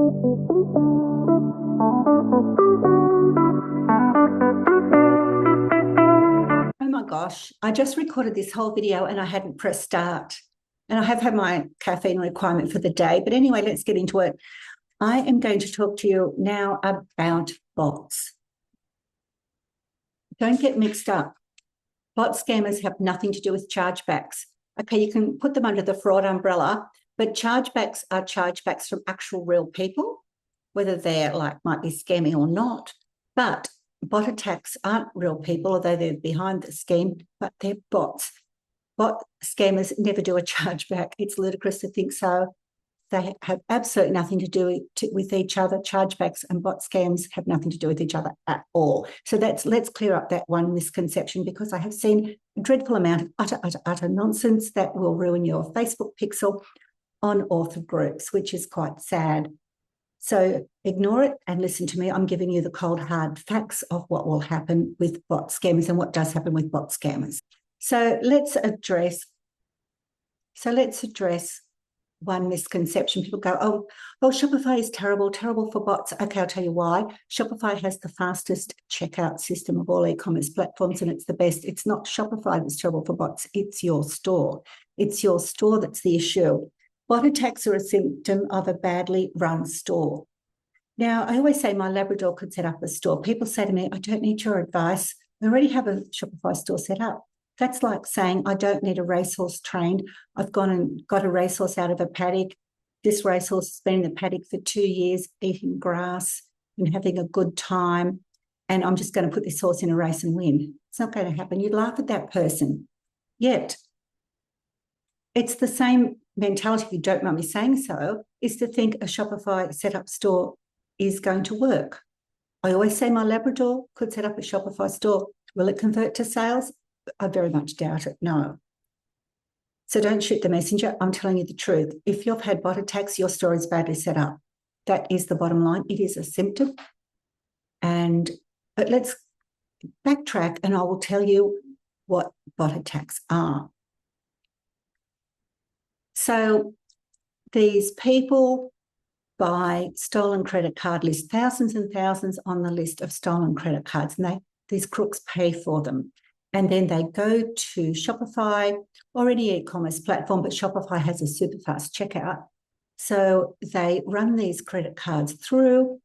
Oh my gosh, I just recorded this whole video and I hadn't pressed start. And I have had my caffeine requirement for the day. But anyway, let's get into it. I am going to talk to you now about bots. Don't get mixed up. Bot scammers have nothing to do with chargebacks. Okay, you can put them under the fraud umbrella, but chargebacks are chargebacks from actual real people, whether they're might be scamming or not. But bot attacks aren't real people, although they're behind the scheme, but they're bots. Bot scammers never do a chargeback. It's ludicrous to think so. They have absolutely nothing to do with each other. Chargebacks and bot scams have nothing to do with each other at all. So let's clear up that one misconception, because I have seen a dreadful amount of utter nonsense that will ruin your Facebook pixel on author groups, which is quite sad. So ignore it and listen to me. I'm giving you the cold, hard facts of what will happen with bot scammers and what does happen with bot scammers. So let's address one misconception. People go, oh, Shopify is terrible for bots. Okay, I'll tell you why. Shopify has the fastest checkout system of all e-commerce platforms, and it's the best. It's not Shopify that's terrible for bots. It's your store. It's your store that's the issue. Bot attacks are a symptom of a badly run store. Now, I always say my Labrador could set up a store. People say to me, I don't need your advice. I already have a Shopify store set up. That's like saying, I don't need a racehorse trained. I've gone and got a racehorse out of a paddock. This racehorse has been in the paddock for 2 years, eating grass and having a good time. And I'm just going to put this horse in a race and win. It's not going to happen. You'd laugh at that person. Yet, it's the same mentality, if you don't mind me saying so, is to think a Shopify setup store is going to work. I always say my Labrador could set up a Shopify store. Will it convert to sales? I very much doubt it, no. So don't shoot the messenger. I'm telling you the truth. If you've had bot attacks, your store is badly set up. That is the bottom line. It is a symptom. But let's backtrack and I will tell you what bot attacks are. So these people buy stolen credit card lists, thousands and thousands on the list of stolen credit cards, and these crooks pay for them. And then they go to Shopify or any e-commerce platform, but Shopify has a super fast checkout. So they run these credit cards through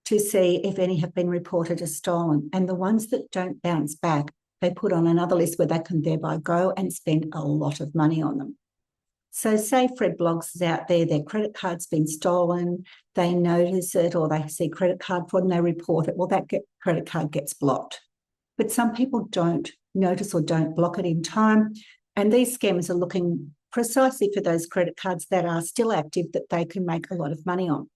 to see if any have been reported as stolen. And the ones that don't bounce back, they put on another list where they can thereby go and spend a lot of money on them. So say Fred Blogs is out there, their credit card's been stolen, they notice it or they see credit card fraud and they report it. Well, that credit card gets blocked. But some people don't notice or don't block it in time. And these scammers are looking precisely for those credit cards that are still active that they can make a lot of money on.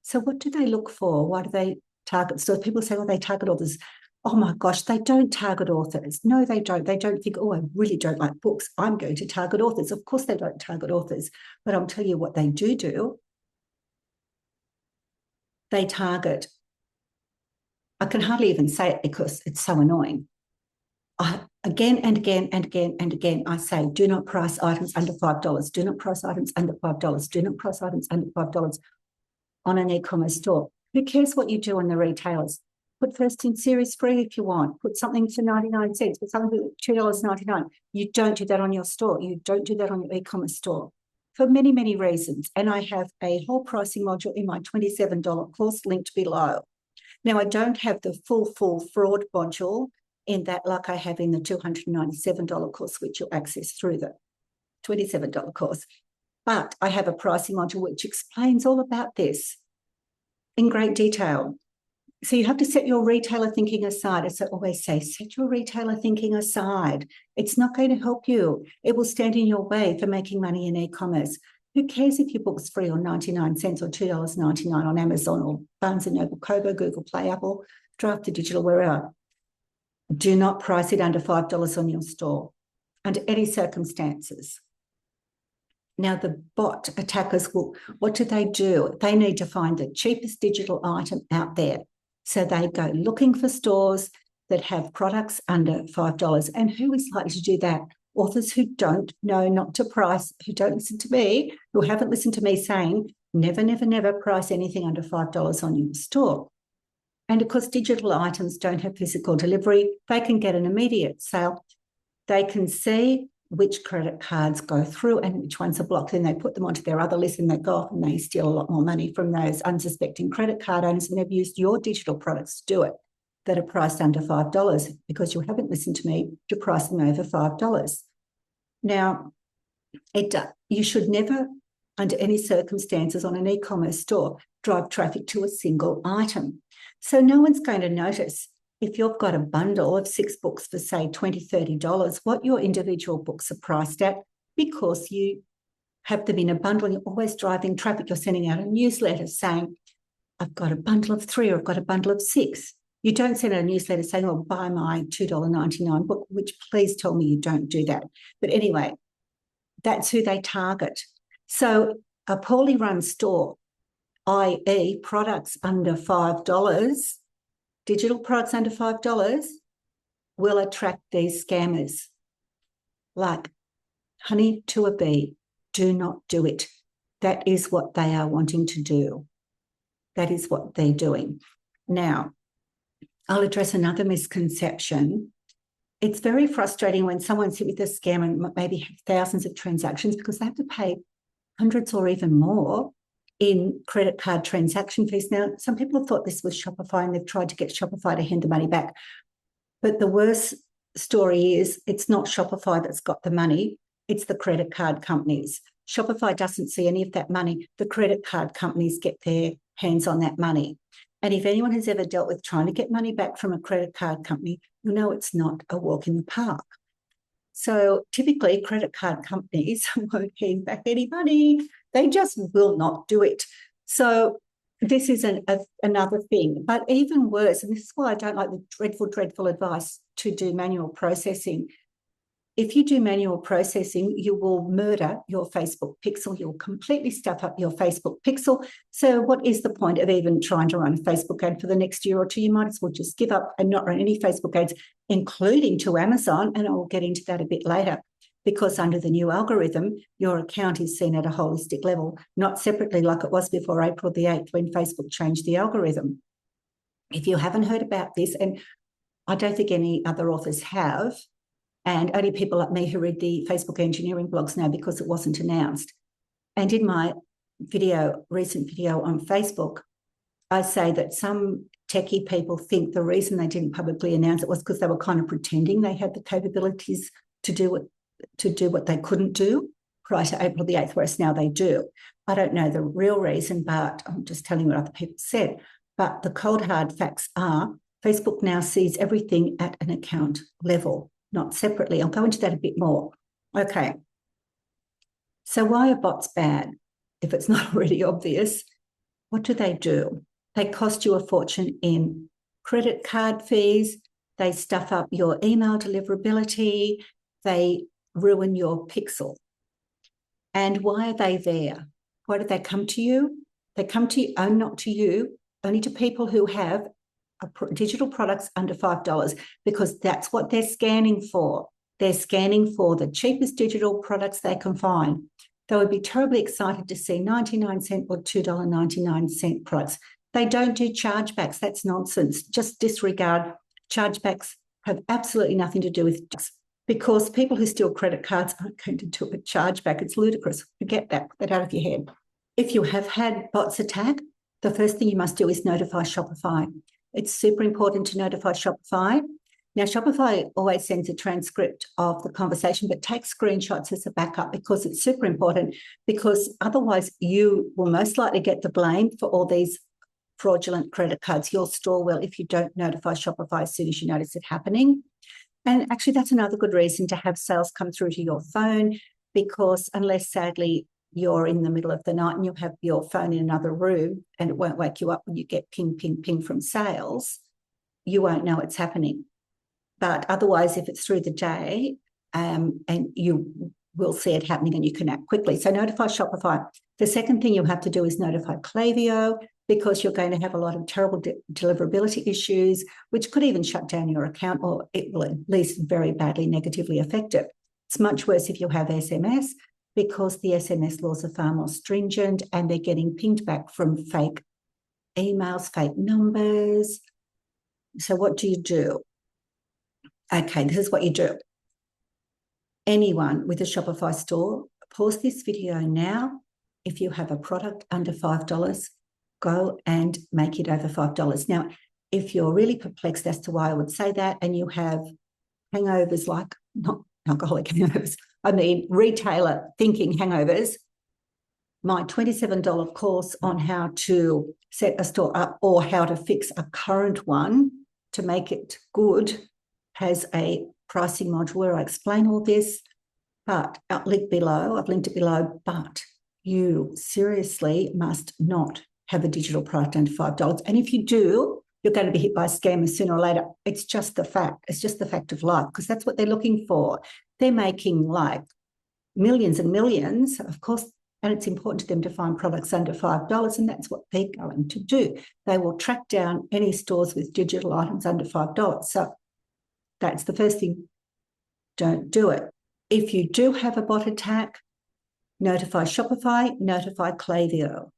So what do they look for? Why do they target? So people say, well, they target authors. Oh my gosh, they don't target authors. No, they don't. They don't think, oh, I really don't like books. I'm going to target authors. Of course they don't target authors. But I'll tell you what they do. They target, I can hardly even say it because it's so annoying. Again and again and again and again, I say, do not price items under $5. Do not price items under $5. Do not price items under $5 on an e-commerce store. Who cares what you do on the retailers? Put first in series free if you want. Put something for 99 cents. Put something for $2.99. You don't do that on your store. You don't do that on your e-commerce store for many, many reasons. And I have a whole pricing module in my $27 course linked below. Now, I don't have the full fraud module in that like I have in the $297 course, which you'll access through the $27 course. But I have a pricing module which explains all about this in great detail. So you have to set your retailer thinking aside. As I always say, set your retailer thinking aside. It's not going to help you. It will stand in your way for making money in e-commerce. Who cares if your book's free on 99 cents or $2.99 on Amazon or Barnes & Noble, Kobo, Google Play, Apple, Draft to Digital, wherever. Do not price it under $5 on your store under any circumstances. Now, the bot attackers what do? They need to find the cheapest digital item out there. So they go looking for stores that have products under $5. And who is likely to do that? Authors who don't know not to price, who don't listen to me, who haven't listened to me saying Never, never, never price anything under $5 on your store. And of course, digital items don't have physical delivery. They can get an immediate sale. They can see which credit cards go through and which ones are blocked. Then they put them onto their other list and they go off and they steal a lot more money from those unsuspecting credit card owners. And they've used your digital products to do it that are priced under $5 because you haven't listened to me to price them over $5. Now, you should never, under any circumstances on an e-commerce store, drive traffic to a single item. So no one's going to notice if you've got a bundle of 6 books for, say, $20, $30, what your individual books are priced at, because you have them in a bundle and you're always driving traffic. You're sending out a newsletter saying, I've got a bundle of 3 or I've got a bundle of 6. You don't send out a newsletter saying, oh, buy my $2.99 book, which please tell me you don't do that. But anyway, that's who they target. So a poorly run store, i.e. products under $5, digital products under $5, will attract these scammers. Like honey to a bee, do not do it. That is what they are wanting to do. That is what they're doing. Now, I'll address another misconception. It's very frustrating when someone's hit with a scam and maybe have thousands of transactions because they have to pay hundreds or even more in credit card transaction fees. Now, some people have thought this was Shopify and they've tried to get Shopify to hand the money back. But the worst story is it's not Shopify that's got the money, it's the credit card companies. Shopify doesn't see any of that money. The credit card companies get their hands on that money. And if anyone has ever dealt with trying to get money back from a credit card company, you'll know it's not a walk in the park. So typically credit card companies won't hand back any money. They just will not do it. So this is another thing. But even worse, and this is why I don't like the dreadful, dreadful advice to do manual processing. If you do manual processing, you will murder your Facebook pixel. You'll completely stuff up your Facebook pixel. So what is the point of even trying to run a Facebook ad for the next year or two? You might as well just give up and not run any Facebook ads, including to Amazon. And I will get into that a bit later, because under the new algorithm, your account is seen at a holistic level, not separately like it was before April the 8th when Facebook changed the algorithm. If you haven't heard about this, and I don't think any other authors have, and only people like me who read the Facebook engineering blogs know because it wasn't announced. And in my recent video on Facebook, I say that some techie people think the reason they didn't publicly announce it was because they were kind of pretending they had the capabilities to do what they couldn't do prior to April the 8th, whereas now they do. I don't know the real reason, but I'm just telling you what other people said. But the cold hard facts are Facebook now sees everything at an account level, not separately. I'll go into that a bit more. Okay. So why are bots bad? If it's not already obvious, what do? They cost you a fortune in credit card fees. They stuff up your email deliverability. They ruin your pixel. And why are they there? Why do they come to you? They come to you, not to you, only to people who have digital products under $5, because that's what they're scanning for. They're scanning for the cheapest digital products they can find. They would be terribly excited to see 99-cent or $2.99 products. They don't do chargebacks. That's nonsense. Just disregard. Chargebacks have absolutely nothing to do with this, because people who steal credit cards aren't going to do a chargeback. It's ludicrous. Forget that. Put that out of your head. If you have had bots attack, the first thing you must do is notify Shopify. It's super important to notify Shopify. Now, Shopify always sends a transcript of the conversation, but take screenshots as a backup, because it's super important, because otherwise you will most likely get the blame for all these fraudulent credit cards. Your store will, if you don't notify Shopify as soon as you notice it happening. And actually, that's another good reason to have sales come through to your phone, because unless, sadly, you're in the middle of the night and you have your phone in another room and it won't wake you up when you get ping, ping, ping from sales, you won't know it's happening. But otherwise, if it's through the day, and you will see it happening and you can act quickly. So notify Shopify. The second thing you have to do is notify Klaviyo, because you're going to have a lot of terrible deliverability issues, which could even shut down your account, or it will at least very badly negatively affect it. It's much worse if you have SMS. because the SMS laws are far more stringent and they're getting pinged back from fake emails, fake numbers. So what do you do? Okay, this is what you do. Anyone with a Shopify store, pause this video now. If you have a product under $5, go and make it over $5. Now, if you're really perplexed as to why I would say that, and you have hangovers like, not alcoholic hangovers, I mean retailer thinking hangovers, my $27 course on how to set a store up or how to fix a current one to make it good has a pricing module where I explain all this, but I've linked it below, but you seriously must not have a digital product under $5. And if you do, you're going to be hit by scammers sooner or later. It's just the fact. It's just the fact of life, because that's what they're looking for. They're making like millions and millions, of course, and it's important to them to find products under $5, and that's what they're going to do. They will track down any stores with digital items under $5. So that's the first thing. Don't do it. If you do have a bot attack, notify Shopify, notify Klaviyo,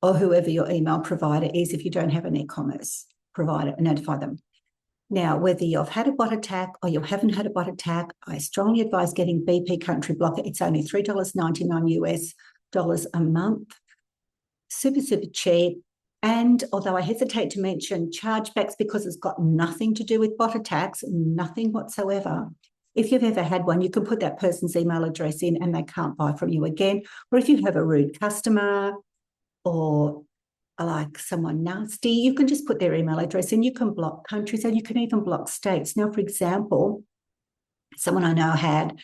or whoever your email provider is. If you don't have an e-commerce provider, notify them. Now, whether you've had a bot attack or you haven't had a bot attack, I strongly advise getting BP Country Blocker. It's only $3.99 US a month. Super, super cheap. And although I hesitate to mention chargebacks because it's got nothing to do with bot attacks, nothing whatsoever. If you've ever had one, you can put that person's email address in and they can't buy from you again. Or if you have a rude customer or like someone nasty, you can just put their email address in. You can block countries and you can even block states. Now, for example, someone I know had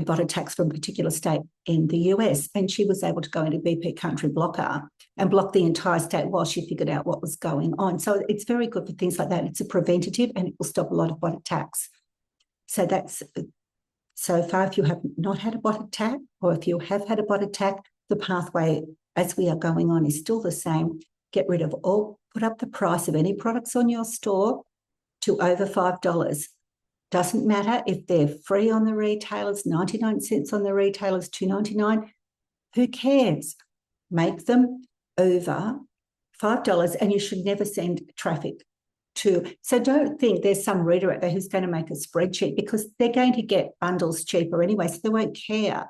bot attacks from a particular state in the US, and she was able to go into BP Country Blocker and block the entire state while she figured out what was going on. So it's very good for things like that. It's a preventative and it will stop a lot of bot attacks. So that's, so far, if you have not had a bot attack, or if you have had a bot attack, the pathway as we are going on is still the same. Get rid of all, put up the price of any products on your store to over $5. Doesn't matter if they're free on the retailers, 99 cents on the retailers, $2.99. Who cares? Make them over $5, and you should never send traffic to. So don't think there's some reader out there who's going to make a spreadsheet, because they're going to get bundles cheaper anyway, so they won't care.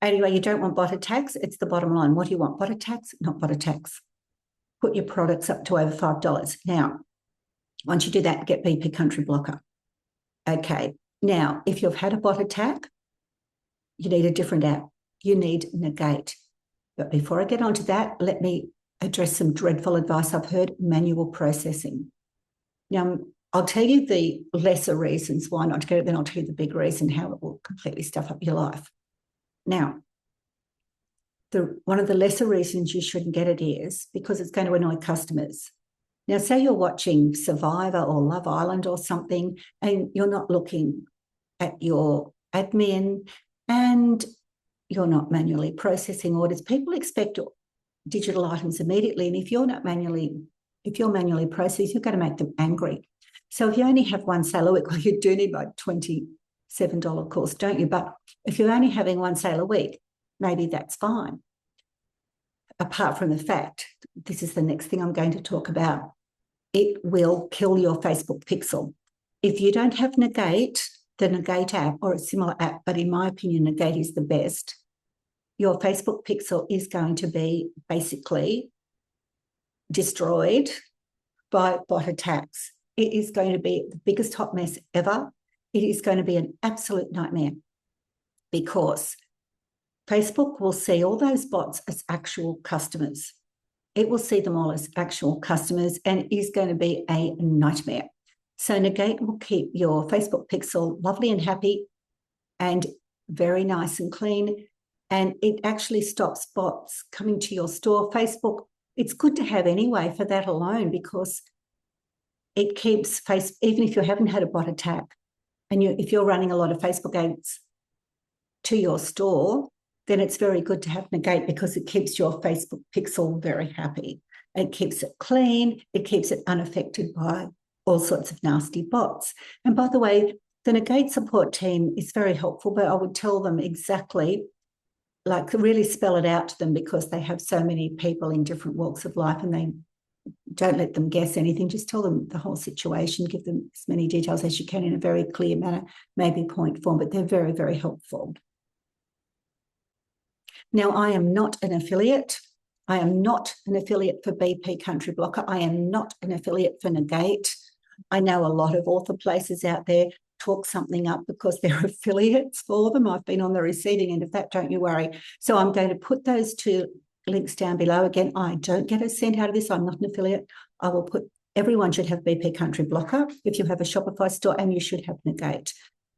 Anyway, you don't want bot attacks. It's the bottom line. What do you want? Bot attacks? Not bot attacks. Put your products up to over $5. Now, once you do that, get BP Country Blocker. Okay. Now, if you've had a bot attack, you need a different app. You need Negate. But before I get onto that, let me address some dreadful advice I've heard: manual processing. Now, I'll tell you the lesser reasons why not to get it, then I'll tell you the big reason how it will completely stuff up your life. Now, one of the lesser reasons you shouldn't get it is because it's going to annoy customers. Now, say you're watching Survivor or Love Island or something, and you're not looking at your admin and you're not manually processing orders. People expect digital items immediately, and if you're manually processing, you're going to make them angry. So if you only have one sale a week, well, you do need like $27 course, don't you? But if you're only having one sale a week, maybe that's fine. Apart from the fact, this is the next thing I'm going to talk about, it will kill your Facebook pixel. If you don't have Negate, the Negate app or a similar app, but in my opinion, Negate is the best, your Facebook pixel is going to be basically destroyed by bot attacks. It is going to be the biggest hot mess ever. It is going to be an absolute nightmare, because Facebook will see all those bots as actual customers. It will see them all as actual customers, and it is going to be a nightmare. So Negate will keep your Facebook pixel lovely and happy and very nice and clean, and it actually stops bots coming to your store. Facebook, it's good to have anyway for that alone, because it keeps even if you haven't had a bot attack, and if you're running a lot of Facebook ads to your store, then it's very good to have Negate, because it keeps your Facebook pixel very happy. It keeps it clean. It keeps it unaffected by all sorts of nasty bots. And by the way, The negate support team is very helpful, but I would tell them exactly, like really spell it out to them, because they have so many people in different walks of life and they don't let them guess anything. Just tell them the whole situation, give them as many details as you can in a very clear manner, maybe point form, but they're very, very helpful. Now, I am not an affiliate. I am not an affiliate for BP Country Blocker. I am not an affiliate for Negate. I know a lot of author places out there talk something up because they're affiliates for them. I've been on the receiving end of that, don't you worry. So I'm going to put those two links down below. Again, I don't get a cent out of this. I'm not an affiliate. I will put, everyone should have BP Country Blocker if you have a Shopify store, and you should have Negate.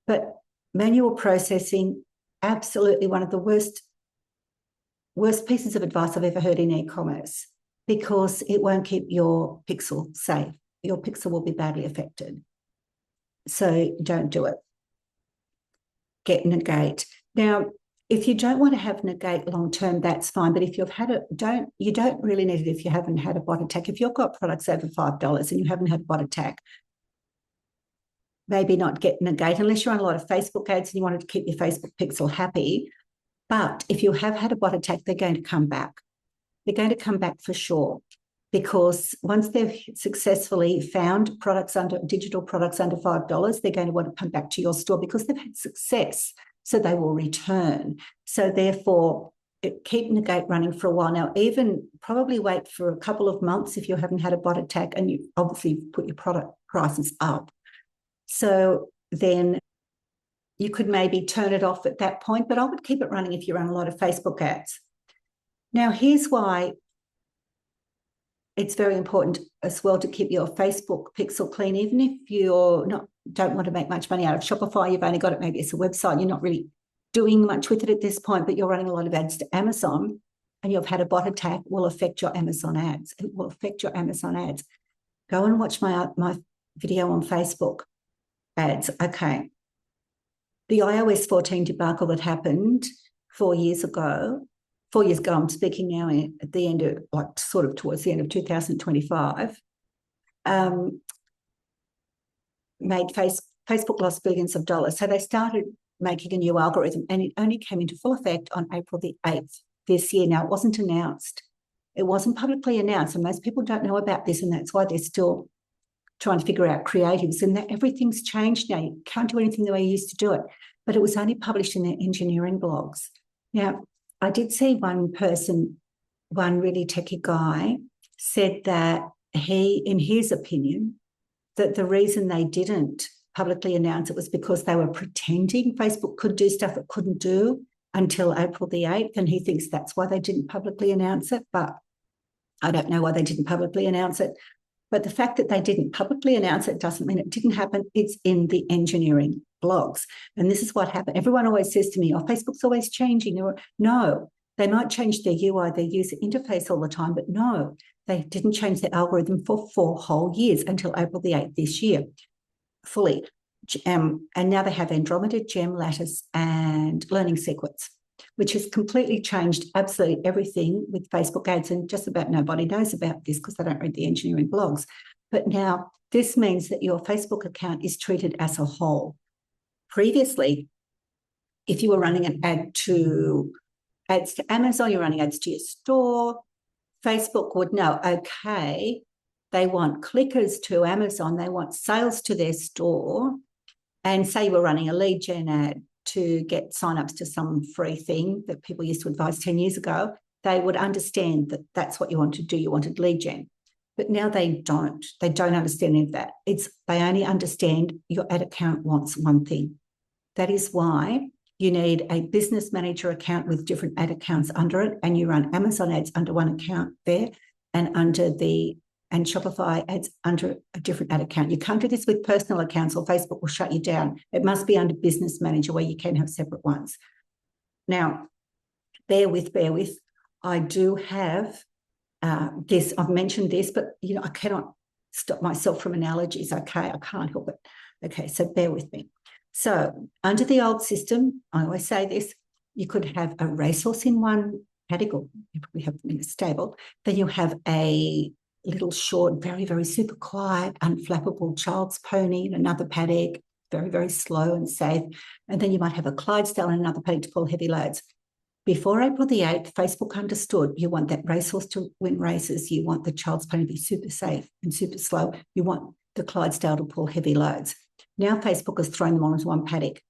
But manual processing, absolutely one of the worst pieces of advice I've ever heard in e-commerce, because it won't keep your pixel safe. Your pixel will be badly affected. So don't do it. Get Negate. Now, if you don't want to have Negate long-term, that's fine. But if you've had it, you don't really need it if you haven't had a bot attack. If you've got products over $5 and you haven't had a bot attack, maybe not get Negate unless you're on a lot of Facebook ads and you wanted to keep your Facebook pixel happy. But if you have had a bot attack, they're going to come back. They're going to come back for sure, because once they've successfully found digital products under $5, they're going to want to come back to your store because they've had success. So they will return. So therefore, keep Negate running for a while. Now, even probably wait for a couple of months if you haven't had a bot attack, and you obviously put your product prices up. So then you could maybe turn it off at that point, but I would keep it running if you run a lot of Facebook ads. Now, here's why it's very important as well to keep your Facebook pixel clean. Even if don't want to make much money out of Shopify, you've only got it maybe as a website, you're not really doing much with it at this point, but you're running a lot of ads to Amazon and you've had a bot attack, will affect your Amazon ads. It will affect your Amazon ads. Go and watch my video on Facebook ads. Okay. The iOS 14 debacle that happened 4 years ago, I'm speaking now at the end of, towards the end of 2025, made Facebook lost billions of dollars. So they started making a new algorithm, and it only came into full effect on April the 8th this year. Now, it wasn't announced. It wasn't publicly announced, and most people don't know about this, and that's why they're still trying to figure out creatives, and that everything's changed now. You can't do anything the way you used to do it, but it was only published in their engineering blogs. Now, I did see one really techie guy said that in his opinion, that the reason they didn't publicly announce it was because they were pretending Facebook could do stuff it couldn't do until April the 8th, and he thinks that's why they didn't publicly announce it, but I don't know why they didn't publicly announce it. But the fact that they didn't publicly announce it doesn't mean it didn't happen. It's in the engineering blogs. And this is what happened. Everyone always says to me, Facebook's always changing. No, they might change their UI, their user interface all the time, but no, they didn't change their algorithm for 4 whole years until April the 8th this year, fully. And now they have Andromeda, Gem, Lattice, and Learning Sequence, which has completely changed absolutely everything with Facebook ads, and just about nobody knows about this because they don't read the engineering blogs. But now this means that your Facebook account is treated as a whole. Previously, if you were running an ads to Amazon, you're running ads to your store, Facebook would know, okay, they want clickers to Amazon, they want sales to their store, and say you were running a lead gen ad to get signups to some free thing that people used to advise 10 years ago, they would understand that that's what you want to do. You wanted lead gen. But now they don't. They don't understand any of that. They only understand your ad account wants one thing. That is why you need a business manager account with different ad accounts under it, and you run Amazon ads under one account there, and Shopify ads under a different ad account. You can't do this with personal accounts or Facebook will shut you down. It must be under business manager where you can have separate ones. Now, bear with. I do have this. I've mentioned this, but I cannot stop myself from analogies. Okay, I can't help it. Okay, so bear with me. So under the old system, I always say this, you could have a racehorse in one paddock, you probably have them in a stable. Then you have a little short, very, very super quiet, unflappable child's pony in another paddock, very, very slow and safe. And then you might have a Clydesdale and another paddock to pull heavy loads. Before April the 8th, Facebook understood you want that racehorse to win races. You want the child's pony to be super safe and super slow. You want the Clydesdale to pull heavy loads. Now Facebook has thrown them all into one paddock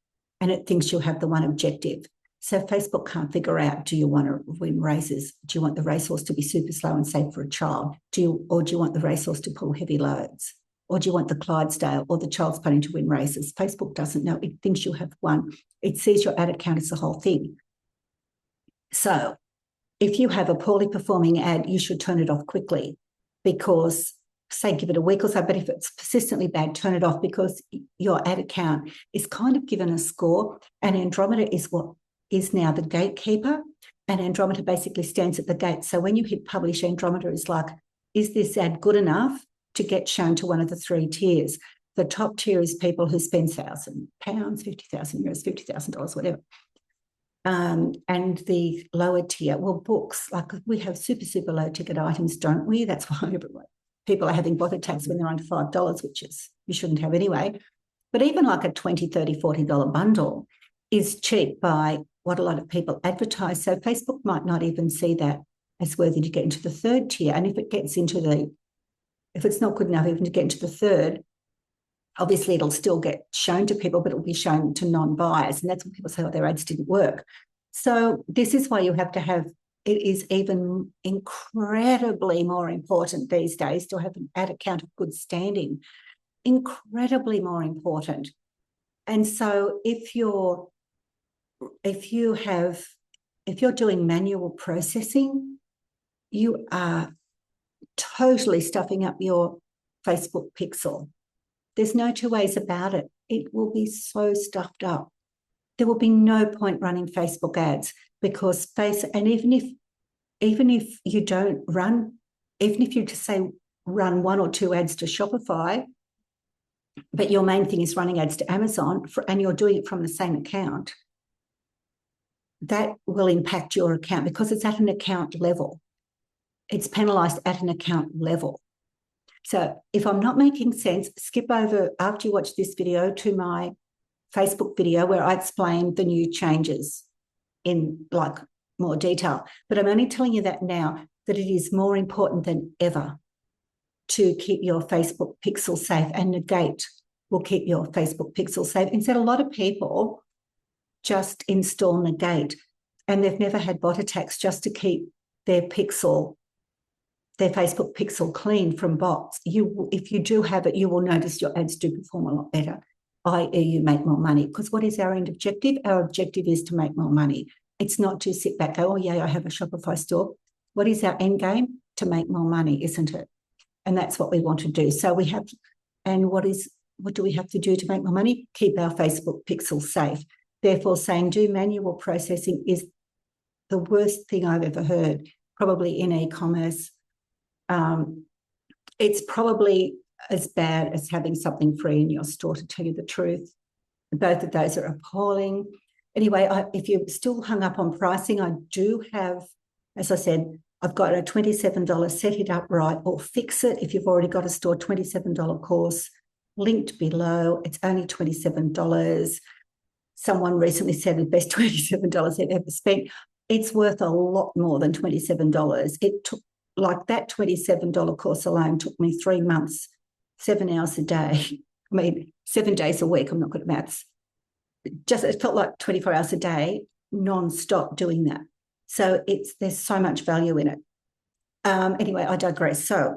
and it thinks you'll have the one objective. So Facebook can't figure out, do you want to win races? Do you want the racehorse to be super slow and safe for a child? Or do you want the racehorse to pull heavy loads? Or do you want the Clydesdale or the child's pony to win races? Facebook doesn't know. It thinks you'll have one. It sees your ad account as the whole thing. So if you have a poorly performing ad, you should turn it off quickly because, say, give it a week or so, but if it's persistently bad, turn it off because your ad account is kind of given a score, and Andromeda is what is now the gatekeeper, and Andromeda basically stands at the gate. So when you hit publish, Andromeda is like, is this ad good enough to get shown to one of the 3 tiers? The top tier is people who spend £1,000, €50,000, $50,000, whatever. And the lower tier, well, books, like we have super, super low ticket items, don't we? That's why people are having bot attacks when they're under $5, which is you shouldn't have anyway. But even like a $20, $30, $40 bundle is cheap by what a lot of people advertise. So Facebook might not even see that as worthy to get into the 3rd tier. And if it's not good enough even to get into the 3rd, obviously it'll still get shown to people, but it'll be shown to non-buyers. And that's when people say, oh, their ads didn't work. So this is why you have to have, it is even incredibly more important these days to have an ad account of good standing, incredibly more important. And so if you're doing manual processing, you are totally stuffing up your Facebook pixel. There's no 2 ways about it. It will be so stuffed up. There will be no point running Facebook ads because and even if you don't run, even if you just say run 1 or 2 ads to Shopify, but your main thing is running ads to Amazon and you're doing it from the same account, that will impact your account because it's at an account level. It's penalised at an account level. So if I'm not making sense, skip over after you watch this video to my Facebook video where I explain the new changes in like more detail. But I'm only telling you that now that it is more important than ever to keep your Facebook pixel safe, and Negate will keep your Facebook pixel safe. Instead, a lot of people just install Negate and they've never had bot attacks just to keep their Facebook pixel clean from bots. If you do have it, you will notice your ads do perform a lot better, i.e. you make more money. Because what is our end objective? Our objective is to make more money. It's not to sit back, go, oh, yeah, I have a Shopify store. What is our end game? To make more money, isn't it? And that's what we want to do. So we have, and what do we have to do to make more money? Keep our Facebook pixel safe. Therefore, saying do manual processing is the worst thing I've ever heard, probably in e-commerce. It's probably as bad as having something free in your store, to tell you the truth. Both of those are appalling. Anyway, if you're still hung up on pricing, I do have, as I said, I've got a $27 Set It Up Right or Fix It. If you've already got a store, $27 course linked below. It's only $27. Someone recently said the best $27 they've ever spent. It's worth a lot more than $27. It took, like that $27 course alone took me 3 months, 7 hours a day. I mean, 7 days a week. I'm not good at maths. It felt like 24 hours a day, non-stop doing that. So there's so much value in it. Anyway, I digress. So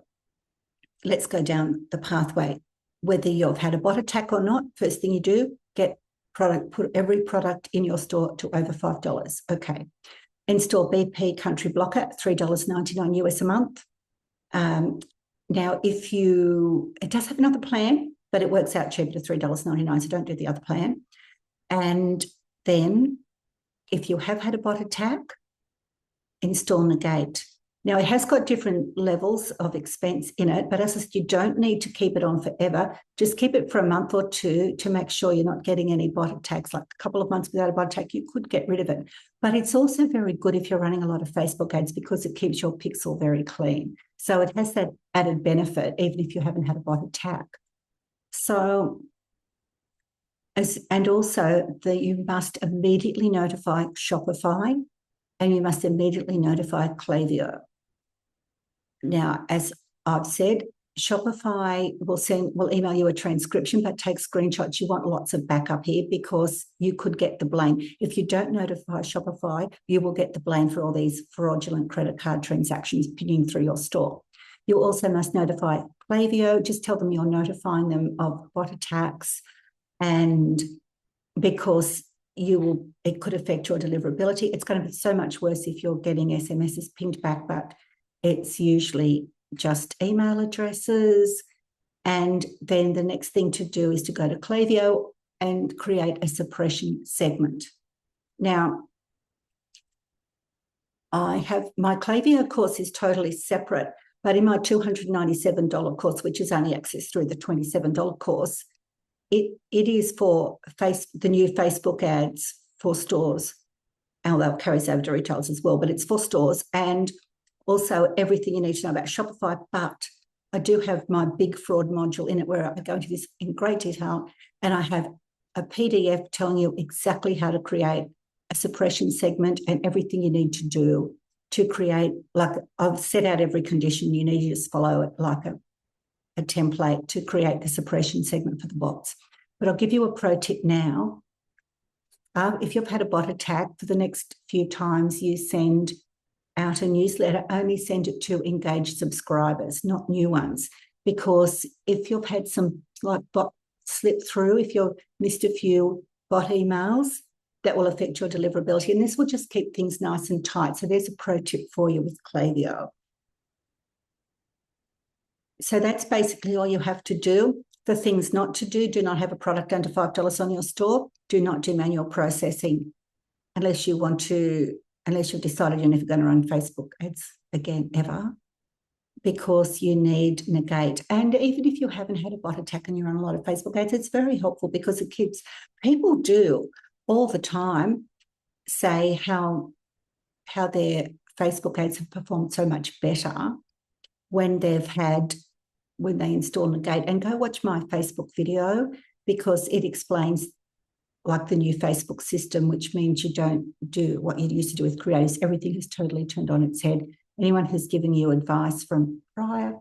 let's go down the pathway. Whether you've had a bot attack or not, first thing you do, put every product in your store to over $5. Okay. Install BP Country Blocker at $3.99 US a month. Now, it does have another plan, but it works out cheaper to $3.99, so don't do the other plan. And then if you have had a bot attack, install Negate. Now, it has got different levels of expense in it, but as I said, you don't need to keep it on forever. Just keep it for a month or two to make sure you're not getting any bot attacks. Like a couple of months without a bot attack, you could get rid of it. But it's also very good if you're running a lot of Facebook ads because it keeps your pixel very clean. So it has that added benefit, even if you haven't had a bot attack. So And also you must immediately notify Shopify, and you must immediately notify Klaviyo. Now, as I've said, Shopify will email you a transcription, but take screenshots. You want lots of backup here because you could get the blame. If you don't notify Shopify, you will get the blame for all these fraudulent credit card transactions pinging through your store. You also must notify Klaviyo. Just tell them you're notifying them of bot attacks, and because it could affect your deliverability. It's going to be so much worse if you're getting SMSs pinged back, but it's usually just email addresses. And then the next thing to do is to go to Klaviyo and create a suppression segment. Now, I have my Klaviyo course is totally separate, but in my $297 course, which is only accessed through the $27 course, it is for the new Facebook ads for stores, although it carries over to retailers as well, but it's for stores, and also everything you need to know about Shopify. But I do have my big fraud module in it where I go into this in great detail, and I have a PDF telling you exactly how to create a suppression segment and everything you need to do to create, like I've set out every condition you need. You just follow it like a template to create the suppression segment for the bots. But I'll give you a pro tip now. If you've had a bot attack, for the next few times you send out a newsletter, only send it to engaged subscribers, not new ones. Because if you've had some like bot slip through, if you've missed a few bot emails, that will affect your deliverability. And this will just keep things nice and tight. So there's a pro tip for you with Klaviyo. So that's basically all you have to do. The things not to do not have a product under $5 on your store. Do not do manual processing unless you've decided you're never going to run Facebook ads again, ever, because you need negate. And even if you haven't had a bot attack and you run a lot of Facebook ads, it's very helpful because it keeps, people do all the time say how their Facebook ads have performed so much better when they install negate. And go watch my Facebook video because it explains like the new Facebook system, which means you don't do what you used to do with creators. Everything is totally turned on its head. Anyone who's giving you advice from prior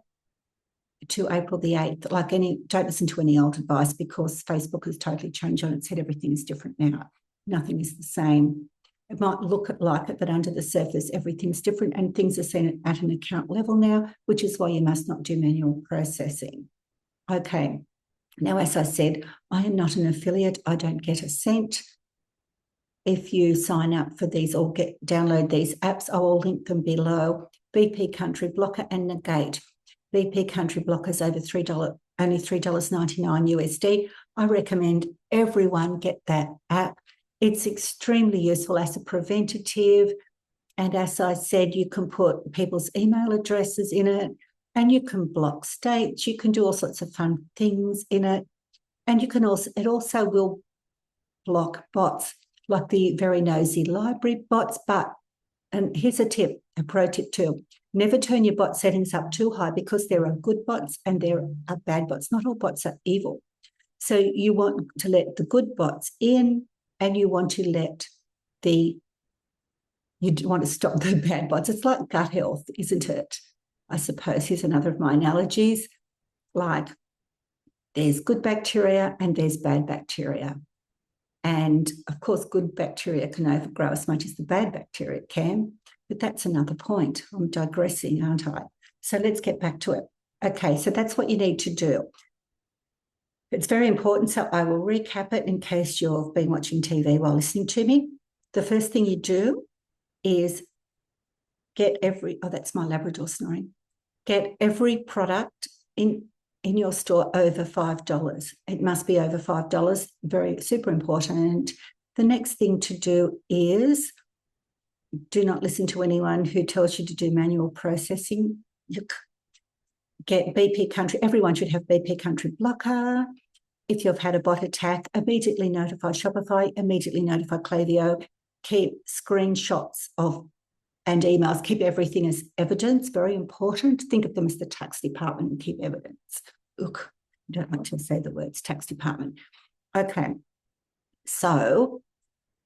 to April the 8th, don't listen to any old advice because Facebook has totally changed on its head. Everything is different now. Nothing is the same. It might look like it, but under the surface, everything's different, and things are seen at an account level now, which is why you must not do manual processing. Okay. Now, as I said, I am not an affiliate. I don't get a cent. If you sign up for these or download these apps, I will link them below. BP Country Blocker and Negate. BP Country Blocker is over only $3.99 USD. I recommend everyone get that app. It's extremely useful as a preventative. And as I said, you can put people's email addresses in it, and you can block states. You can do all sorts of fun things in it. And it also will block bots, like the very nosy library bots. And here's a pro tip too. Never turn your bot settings up too high because there are good bots and there are bad bots. Not all bots are evil. So you want to let the good bots in, and you want to stop the bad bots. It's like gut health, isn't it? I suppose here's another of my analogies. Like there's good bacteria and there's bad bacteria. And of course, good bacteria can overgrow as much as the bad bacteria can. But that's another point. I'm digressing, aren't I? So let's get back to it. Okay, so that's what you need to do. It's very important, so I will recap it in case you've been watching TV while listening to me. The first thing you do is that's my Labrador snoring. Get every product in your store over $5. It must be over $5, very super important. The next thing to do is do not listen to anyone who tells you to do manual processing. Get BP Country. Everyone should have BP Country Blocker. If you've had a bot attack, immediately notify Shopify, immediately notify Klaviyo. Keep screenshots and emails. Keep everything as evidence, very important. Think of them as the tax department and keep evidence. Look, I don't like to say the words tax department. Okay. So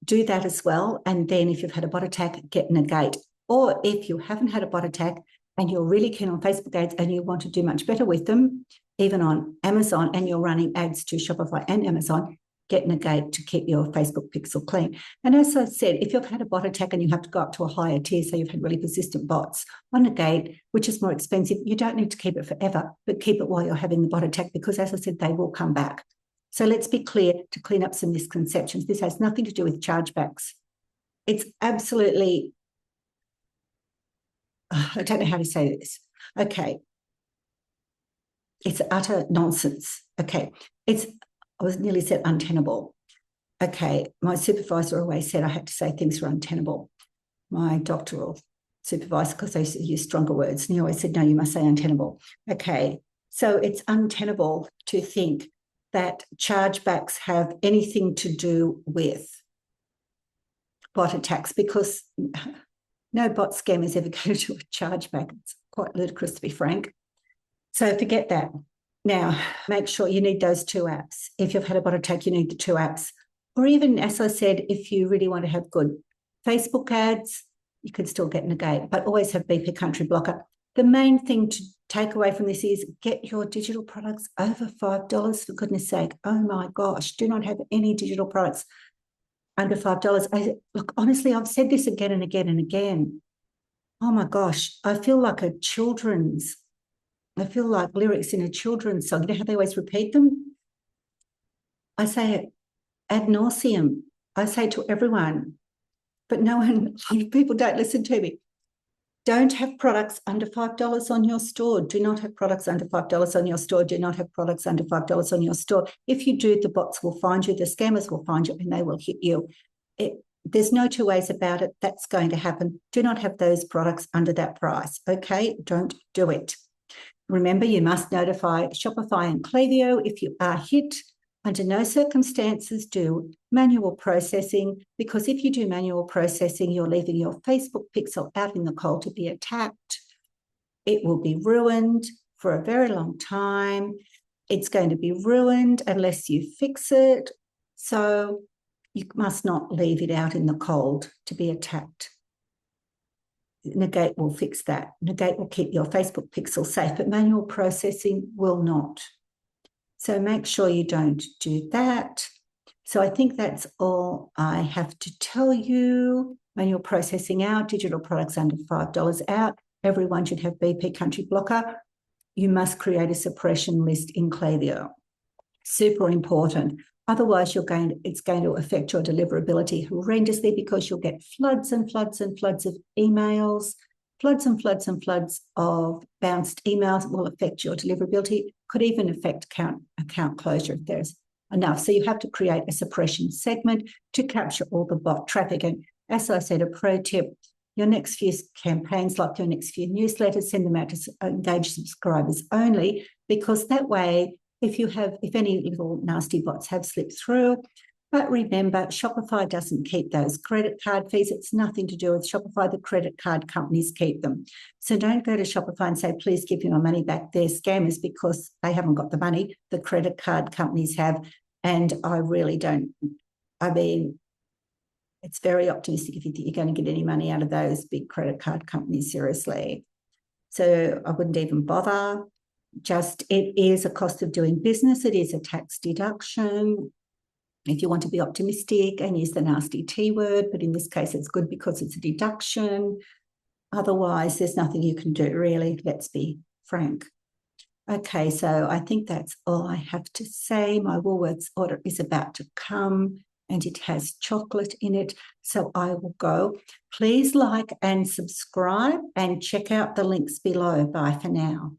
do that as well. And then if you've had a bot attack, get negate. Or if you haven't had a bot attack and you're really keen on Facebook ads and you want to do much better with them, even on Amazon, and you're running ads to Shopify and Amazon, get negate to keep your Facebook pixel clean. And as I said, if you've had a bot attack and you have to go up to a higher tier, so you've had really persistent bots on negate, which is more expensive, you don't need to keep it forever, but keep it while you're having the bot attack, because as I said, they will come back. So let's be clear to clean up some misconceptions. This has nothing to do with chargebacks. It's absolutely, I don't know how to say this. Okay. It's utter nonsense. Okay. I was nearly said untenable. Okay. My supervisor always said I had to say things were untenable. My doctoral supervisor, because they used to use stronger words, and he always said, no, you must say untenable. Okay. So it's untenable to think that chargebacks have anything to do with bot attacks, because no bot scam is ever going to do a chargeback. It's quite ludicrous, to be frank. So forget that. Now, make sure you need those 2 apps. If you've had a bot attack, you need the 2 apps. Or even, as I said, if you really want to have good Facebook ads, you can still get negate, but always have BP Country Blocker. The main thing to take away from this is get your digital products over $5, for goodness sake. Oh my gosh, do not have any digital products under $5. Look, honestly, I've said this again and again and again. Oh my gosh, I feel like lyrics in a children's song. You know how they always repeat them? I say it ad nauseum. I say to everyone, but a lot of people don't listen to me. Don't have products under $5 on your store. Do not have products under $5 on your store. Do not have products under $5 on your store. If you do, the bots will find you, the scammers will find you, and they will hit you. There's no 2 ways about it. That's going to happen. Do not have those products under that price. Okay? Don't do it. Remember, you must notify Shopify and Klaviyo if you are hit. Under no circumstances do manual processing, because if you do manual processing, you're leaving your Facebook pixel out in the cold to be attacked. It will be ruined for a very long time. It's going to be ruined unless you fix it. So you must not leave it out in the cold to be attacked. Negate will fix that. Negate will keep your Facebook pixel safe, but manual processing will not. So make sure you don't do that. So I think that's all I have to tell you. Manual processing out, digital products under $5 out. Everyone should have BP Country Blocker. You must create a suppression list in Klaviyo. Super important. Otherwise, it's going to affect your deliverability horrendously, because you'll get floods and floods and floods of emails. Floods and floods and floods of bounced emails will affect your deliverability, could even affect account closure if there's enough. So you have to create a suppression segment to capture all the bot traffic. And as I said, a pro tip, your next few campaigns, like your next few newsletters, send them out to engaged subscribers only, because that way, if any little nasty bots have slipped through. But remember, Shopify doesn't keep those credit card fees. It's nothing to do with Shopify. The credit card companies keep them. So don't go to Shopify and say, please give me my money back. They're scammers, because they haven't got the money. The credit card companies have. And I really don't. I mean, it's very optimistic if you think you're going to get any money out of those big credit card companies, seriously. So I wouldn't even bother. It is a cost of doing business. It is a tax deduction. If you want to be optimistic and use the nasty T word, but in this case, it's good because it's a deduction. Otherwise, there's nothing you can do, really. Let's be frank. Okay, so I think that's all I have to say. My Woolworths order is about to come, and it has chocolate in it, so I will go. Please like and subscribe, and check out the links below. Bye for now.